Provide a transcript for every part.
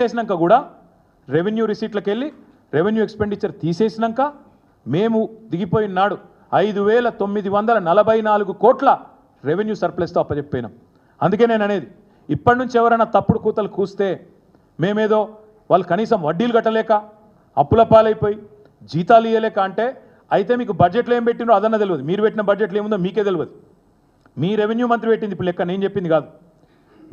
చేసినాక కూడా రెవెన్యూ రిసీట్లకు వెళ్ళి రెవెన్యూ ఎక్స్పెండిచర్ తీసేసినాక మేము దిగిపోయిన నాడు 5,944 కోట్ల రెవెన్యూ సర్ప్లస్తో అప్పచెప్పినాం. అందుకే నేను అనేది ఇప్పటి నుంచి ఎవరైనా తప్పుడు కూతలు కూస్తే మేమేదో వాళ్ళు కనీసం వడ్డీలు కట్టలేక అప్పుల పాలైపోయి జీతాలు ఇవ్వలేక అంటే అయితే మీకు బడ్జెట్లో ఏం పెట్టినో అదన్న తెలియదు. మీరు పెట్టిన బడ్జెట్లో ఏముందో మీకే తెలియదు. మీ రెవెన్యూ మంత్రి పెట్టింది ఇప్పుడు లెక్క, నేను చెప్పింది కాదు.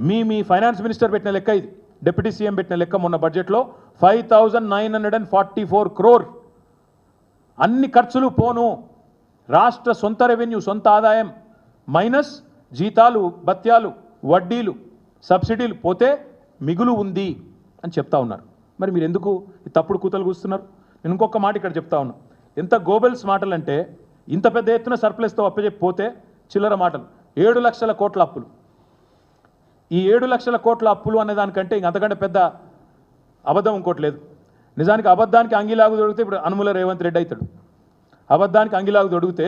మీ ఫైనాన్స్ మినిస్టర్ పెట్టిన లెక్క ఇది. డిప్యూటీ సీఎం పెట్టిన లెక్క మొన్న బడ్జెట్లో 5,944 crore అన్ని ఖర్చులు పోను, రాష్ట్ర సొంత రెవెన్యూ సొంత ఆదాయం మైనస్ జీతాలు భత్యాలు వడ్డీలు సబ్సిడీలు పోతే మిగులు ఉంది అని చెప్తా ఉన్నారు. మరి మీరు ఎందుకు ఈ తప్పుడు కూతలు కూస్తున్నారు? నేను ఇంకొక మాట ఇక్కడ చెప్తా ఉన్నా. ఎంత గోబెల్స్ మాటలు అంటే ఇంత పెద్ద ఎత్తున సర్ప్లస్తో అప్పచెప్పిపోతే చిల్లర మాటలు. 7 లక్షల కోట్ల అప్పులు. ఈ 7 లక్షల కోట్ల అప్పులు అనే దానికంటే అంతకంటే పెద్ద అబద్ధం ఇంకోటి లేదు. నిజానికి అబద్ధానికి అంగిలాగు దొరికితే ఇప్పుడు అనుముల రేవంత్ రెడ్డి అవుతాడు. అబద్ధానికి అంగిలాగు దొరికితే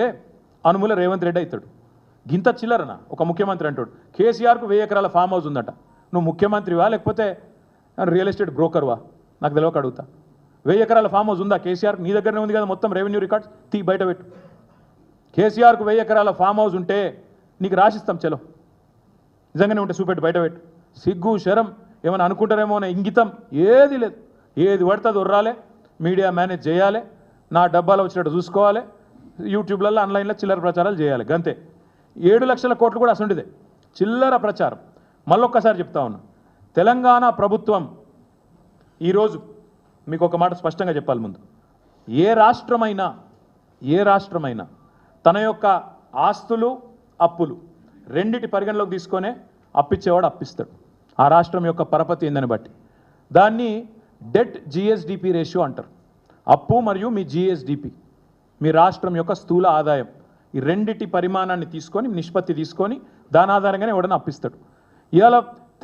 అనుముల రేవంత్ రెడ్డి అవుతాడు. గింత చిల్లరన ఒక ముఖ్యమంత్రి అంటాడు. కేసీఆర్కు 1000 ఎకరాల ఫామ్ హౌస్ ఉందట. నువ్వు ముఖ్యమంత్రివా లేకపోతే రియల్ ఎస్టేట్ బ్రోకర్వా? నాకు తెలియక అడుగుతా. 1000 ఎకరాల ఫామ్ హౌస్ ఉందా కేసీఆర్కి? నీ దగ్గరనే ఉంది కదా మొత్తం రెవెన్యూ రికార్డ్స్, బయట పెట్టు. కేసీఆర్కు 1000 ఎకరాల ఫామ్ హౌస్ ఉంటే నీకు రాసిస్తాం, చలో నిజంగానే ఉంటే చూపెట్టు, బయట పెట్టు. సిగ్గు శరం ఏమైనా అనుకుంటారేమో అనే ఇంగితం ఏది లేదు. ఏది పడుతుంది ఉర్రాలే, మీడియా మేనేజ్ చేయాలి, నా డబ్బాలో వచ్చినట్టు చూసుకోవాలి, యూట్యూబ్లలో ఆన్లైన్లో చిల్లర ప్రచారాలు చేయాలి, గంతే. 7 లక్షల కోట్లు కూడా అసలుంటిదే చిల్లర ప్రచారం. మళ్ళొక్కసారి చెప్తా ఉన్నా, తెలంగాణ ప్రభుత్వం ఈరోజు మీకు ఒక మాట స్పష్టంగా చెప్పాలి. ముందు ఏ రాష్ట్రమైనా తన యొక్క ఆస్తులు అప్పులు రెండిటి పరిగణలోకి తీసుకొనే అప్పిచ్చేవాడు అప్పిస్తాడు. ఆ రాష్ట్రం యొక్క పరపతి ఏందని బట్టి దాన్ని డెట్ జిఎస్డిపి రేషియో అంటారు. అప్పు మరియు మీ జిఎస్డిపి, మీ రాష్ట్రం యొక్క స్థూల ఆదాయం, ఈ రెండిటి పరిమాణాన్ని తీసుకొని నిష్పత్తి తీసుకొని దాని ఆధారంగానే ఎవడన్నా అప్పిస్తాడు. ఇవాళ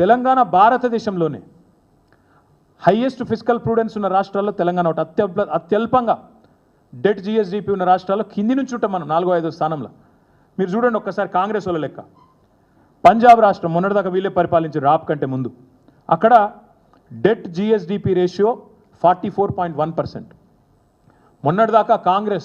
తెలంగాణ భారతదేశంలోనే హైయెస్ట్ ఫిజికల్ ప్రూడెన్స్ ఉన్న రాష్ట్రాల్లో తెలంగాణ ఒకటి. అత్యల్పంగా డెట్ జిఎస్డిపి ఉన్న రాష్ట్రాల్లో కింది నుంచి ఉంటాం మనం 4వ 5వ స్థానంలో. మీరు చూడండి ఒక్కసారి కాంగ్రెస్ వాళ్ళ లెక్క. పంజాబ్ రాష్ట్రం మొన్నటిదాకా వీళ్ళే పరిపాలించి రాప్ కంటే ముందు అక్కడ డెట్ జిఎస్డిపి రేషియో 44.1%. మొన్నటిదాకా కాంగ్రెస్